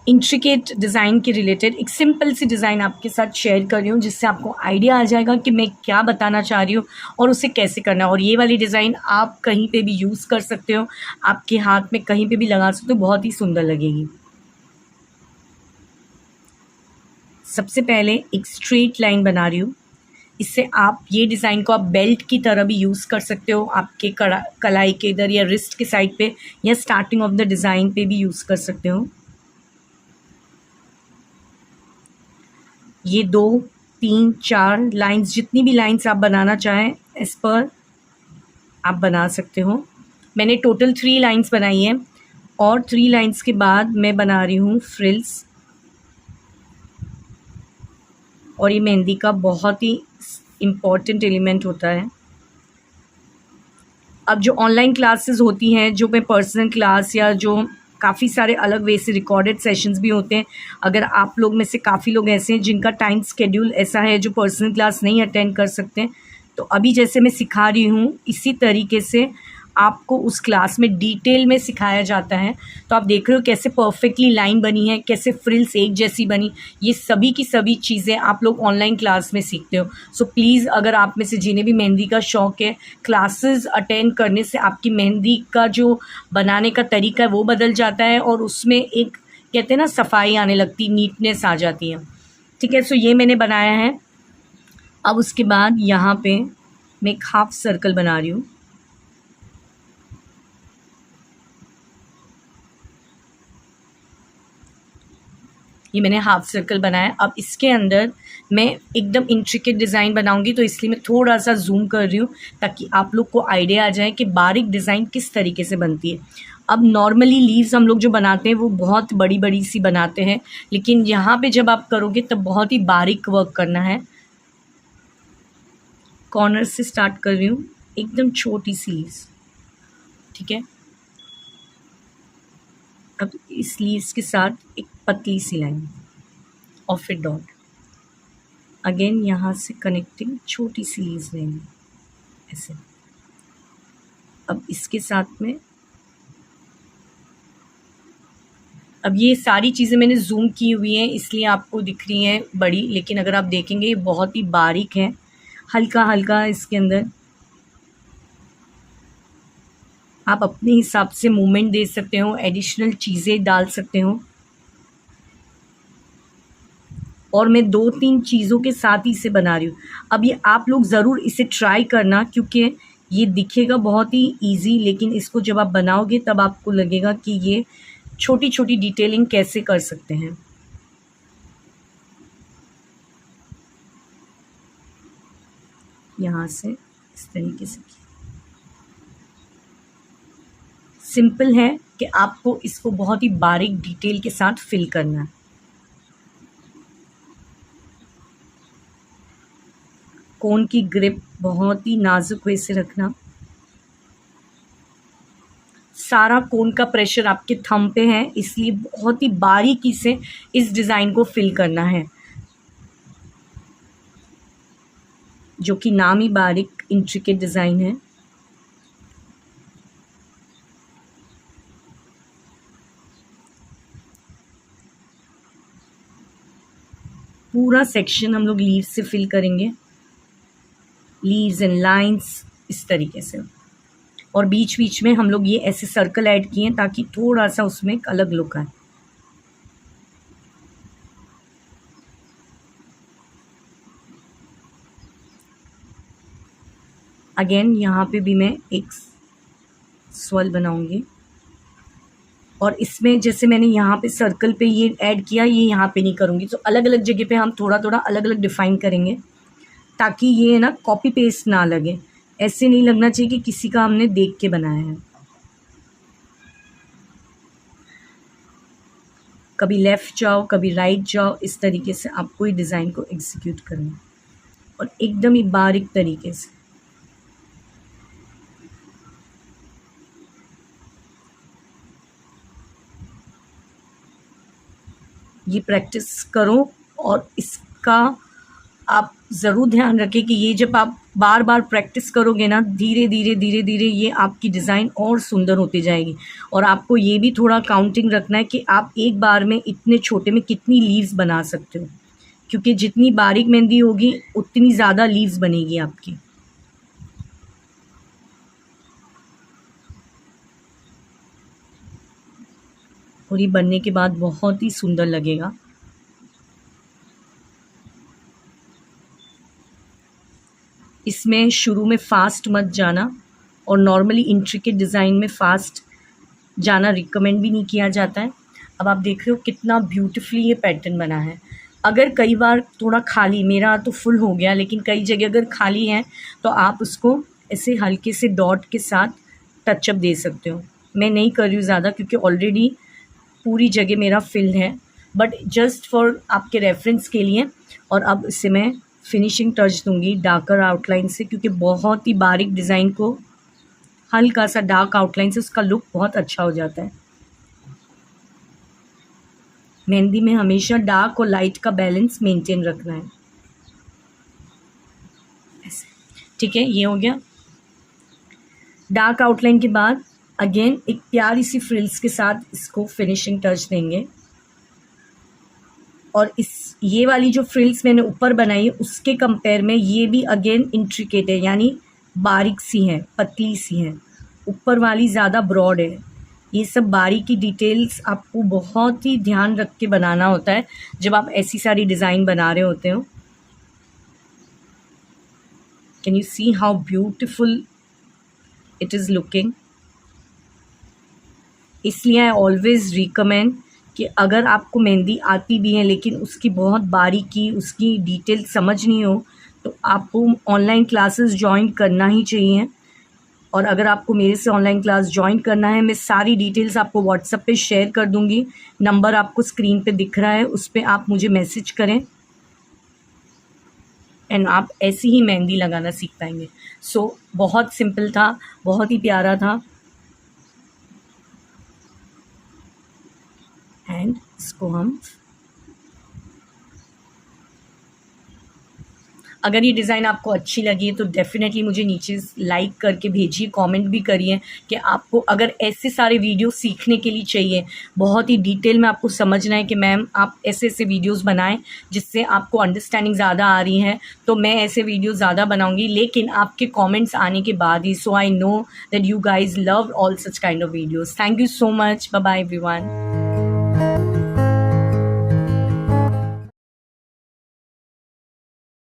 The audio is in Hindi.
इंट्रिकेट डिज़ाइन के रिलेटेड एक सिंपल सी डिज़ाइन आपके साथ शेयर कर रही हूँ, जिससे आपको आइडिया आ जाएगा कि मैं क्या बताना चाह रही हूँ और उसे कैसे करना है। और ये वाली डिज़ाइन आप कहीं पे भी यूज़ कर सकते हो, आपके हाथ में कहीं पे भी लगा सकते हो, बहुत ही सुंदर लगेगी। सबसे पहले एक स्ट्रेट लाइन बना रही हूँ। इससे आप ये डिज़ाइन को आप बेल्ट की तरह भी यूज़ कर सकते हो, आपके कलाई के इधर या रिस्ट के साइड पे या स्टार्टिंग ऑफ द डिज़ाइन पे भी यूज़ कर सकते हो। ये 2, 3, 4 लाइंस, जितनी भी लाइंस आप बनाना चाहें इस पर आप बना सकते हो। मैंने टोटल 3 लाइंस बनाई है और 3 लाइंस के बाद मैं बना रही हूँ फ्रिल्स। और ये मेहंदी का बहुत ही इम्पॉर्टेंट एलिमेंट होता है। अब जो ऑनलाइन क्लासेस होती हैं, जो मैं पर्सनल क्लास या जो काफ़ी सारे अलग वे से रिकॉर्डेड सेशंस भी होते हैं, अगर आप लोग में से काफ़ी लोग ऐसे हैं जिनका टाइम स्केड्यूल ऐसा है जो पर्सनल क्लास नहीं अटेंड कर सकते हैं, तो अभी जैसे मैं सिखा रही हूँ इसी तरीके से आपको उस क्लास में डिटेल में सिखाया जाता है। तो आप देख रहे हो कैसे परफेक्टली लाइन बनी है, कैसे फ्रिल्स एक जैसी बनी। ये सभी की सभी चीज़ें आप लोग ऑनलाइन क्लास में सीखते हो। सो प्लीज़, अगर आप में से जिन्हें भी मेहंदी का शौक़ है, क्लासेस अटेंड करने से आपकी मेहंदी का जो बनाने का तरीका है वो बदल जाता है और उसमें एक कहते हैं ना सफाई आने लगती, नीटनेस आ जाती है। ठीक है, सो ये मैंने बनाया है। अब उसके बाद यहाँ पे मैं एक हाफ सर्कल बना रही हूँ। ये मैंने हाफ सर्कल बनाया। अब इसके अंदर मैं एकदम इंट्रिकेट डिज़ाइन बनाऊंगी, तो इसलिए मैं थोड़ा सा जूम कर रही हूँ ताकि आप लोग को आइडिया आ जाए कि बारीक डिज़ाइन किस तरीके से बनती है। अब नॉर्मली लीव्स हम लोग जो बनाते हैं वो बहुत बड़ी बड़ी सी बनाते हैं, लेकिन यहाँ पे जब आप करोगे तब बहुत ही बारीक वर्क करना है। कॉर्नर से स्टार्ट कर रही हूँ, एकदम छोटी सी लीव्स। ठीक है, अब इस लीव्स के साथ एक पतली सी लाइन और फिर डॉट। अगेन यहाँ से कनेक्टिंग छोटी सी लीव्स लेंगे ऐसे। अब इसके साथ में अब ये सारी चीज़ें मैंने जूम की हुई हैं इसलिए आपको दिख रही हैं बड़ी, लेकिन अगर आप देखेंगे ये बहुत ही बारीक है। हल्का हल्का इसके अंदर आप अपने हिसाब से मूवमेंट दे सकते हो, एडिशनल चीज़ें डाल सकते हो। और मैं 2-3 चीज़ों के साथ ही इसे बना रही हूँ। अब ये आप लोग ज़रूर इसे ट्राई करना, क्योंकि ये दिखेगा बहुत ही इजी, लेकिन इसको जब आप बनाओगे तब आपको लगेगा कि ये छोटी छोटी डिटेलिंग कैसे कर सकते हैं। यहाँ से इस तरीके से सिंपल है कि आपको इसको बहुत ही बारीक डिटेल के साथ फिल करना है। कोन की ग्रिप बहुत ही नाजुक वे से रखना। सारा कोन का प्रेशर आपके थंब पे है, इसलिए बहुत ही बारीकी से इस डिज़ाइन को फिल करना है, जो कि नाम ही बारीक इंट्रिकेट डिज़ाइन है। पूरा सेक्शन हम लोग लीव्स से फिल करेंगे, लीव्स एंड लाइंस इस तरीके से। और बीच बीच में हम लोग ये ऐसे सर्कल ऐड किए ताकि थोड़ा सा उसमें एक अलग लुक आए। अगेन यहाँ पे भी मैं एक स्वर्ल बनाऊंगी और इसमें जैसे मैंने यहाँ पे सर्कल पे ये ऐड किया, ये यहाँ पे नहीं करूँगी। तो अलग अलग जगह पे हम थोड़ा थोड़ा अलग अलग डिफ़ाइन करेंगे ताकि ये ना कॉपी पेस्ट ना लगे। ऐसे नहीं लगना चाहिए कि किसी का हमने देख के बनाया है। कभी लेफ़्ट जाओ, कभी राइट जाओ, इस तरीके से आपको ये डिज़ाइन को एग्जीक्यूट करना है और एकदम ही बारीक तरीके से। ये प्रैक्टिस करो और इसका आप ज़रूर ध्यान रखें कि ये जब आप बार बार प्रैक्टिस करोगे ना, धीरे धीरे धीरे धीरे ये आपकी डिज़ाइन और सुंदर होती जाएगी। और आपको ये भी थोड़ा काउंटिंग रखना है कि आप एक बार में इतने छोटे में कितनी लीव्स बना सकते हो, क्योंकि जितनी बारीक मेहंदी होगी उतनी ज़्यादा लीव्स बनेगी आपकी। और ये बनने के बाद बहुत ही सुंदर लगेगा। इसमें शुरू में फ़ास्ट मत जाना, और नॉर्मली इंट्रिकेट डिज़ाइन में फ़ास्ट जाना रिकमेंड भी नहीं किया जाता है। अब आप देख रहे हो कितना ब्यूटीफुली ये पैटर्न बना है। अगर कई बार थोड़ा खाली, मेरा तो फुल हो गया, लेकिन कई जगह अगर खाली है तो आप उसको ऐसे हल्के से डॉट के साथ टचअप दे सकते हो। मैं नहीं कर रही हूँ ज़्यादा, क्योंकि ऑलरेडी पूरी जगह मेरा फिल्ड है, बट जस्ट फॉर आपके रेफरेंस के लिए। और अब इसे मैं फिनिशिंग टच दूंगी डार्कर आउटलाइन से, क्योंकि बहुत ही बारीक डिज़ाइन को हल्का सा डार्क आउटलाइन से उसका लुक बहुत अच्छा हो जाता है। मेहंदी में हमेशा डार्क और लाइट का बैलेंस मेंटेन रखना है, ऐसे। ठीक है, ये हो गया। डार्क आउटलाइन के बाद अगेन एक प्यारी सी फ्रिल्स के साथ इसको फिनिशिंग टच देंगे। और ये वाली जो फ्रिल्स मैंने ऊपर बनाई है उसके कंपेयर में ये भी अगेन इंट्रिकेट है, यानी बारीक सी हैं, पतली सी हैं। ऊपर वाली ज़्यादा ब्रॉड है। ये सब बारीकी डिटेल्स आपको बहुत ही ध्यान रख के बनाना होता है जब आप ऐसी सारी डिज़ाइन बना रहे होते हो। Can you see how beautiful it is looking. इसलिए आई ऑलवेज़ रिकमेंड कि अगर आपको मेहंदी आती भी है लेकिन उसकी बहुत बारीकी, उसकी डिटेल समझ नहीं हो, तो आपको ऑनलाइन क्लासेस ज्वाइन करना ही चाहिए। और अगर आपको मेरे से ऑनलाइन क्लास ज्वाइन करना है, मैं सारी डिटेल्स आपको व्हाट्सएप पे शेयर कर दूंगी। नंबर आपको स्क्रीन पे दिख रहा है, उस पर आप मुझे मैसेज करें एंड आप ऐसी ही मेहंदी लगाना सीख पाएंगे। सो बहुत सिंपल था, बहुत ही प्यारा था। एंड इसको हम, अगर ये डिज़ाइन आपको अच्छी लगी है तो डेफ़िनेटली मुझे नीचे लाइक करके भेजिए, कमेंट भी करिए कि आपको अगर ऐसे सारे वीडियो सीखने के लिए चाहिए, बहुत ही डिटेल में आपको समझना है कि मैम आप ऐसे ऐसे वीडियोस बनाएं जिससे आपको अंडरस्टैंडिंग ज़्यादा आ रही है, तो मैं ऐसे वीडियो ज़्यादा बनाऊंगी, लेकिन आपके कमेंट्स आने के बाद ही। So I know that you guys love all such kind of videos. Thank you so much. Bye bye everyone.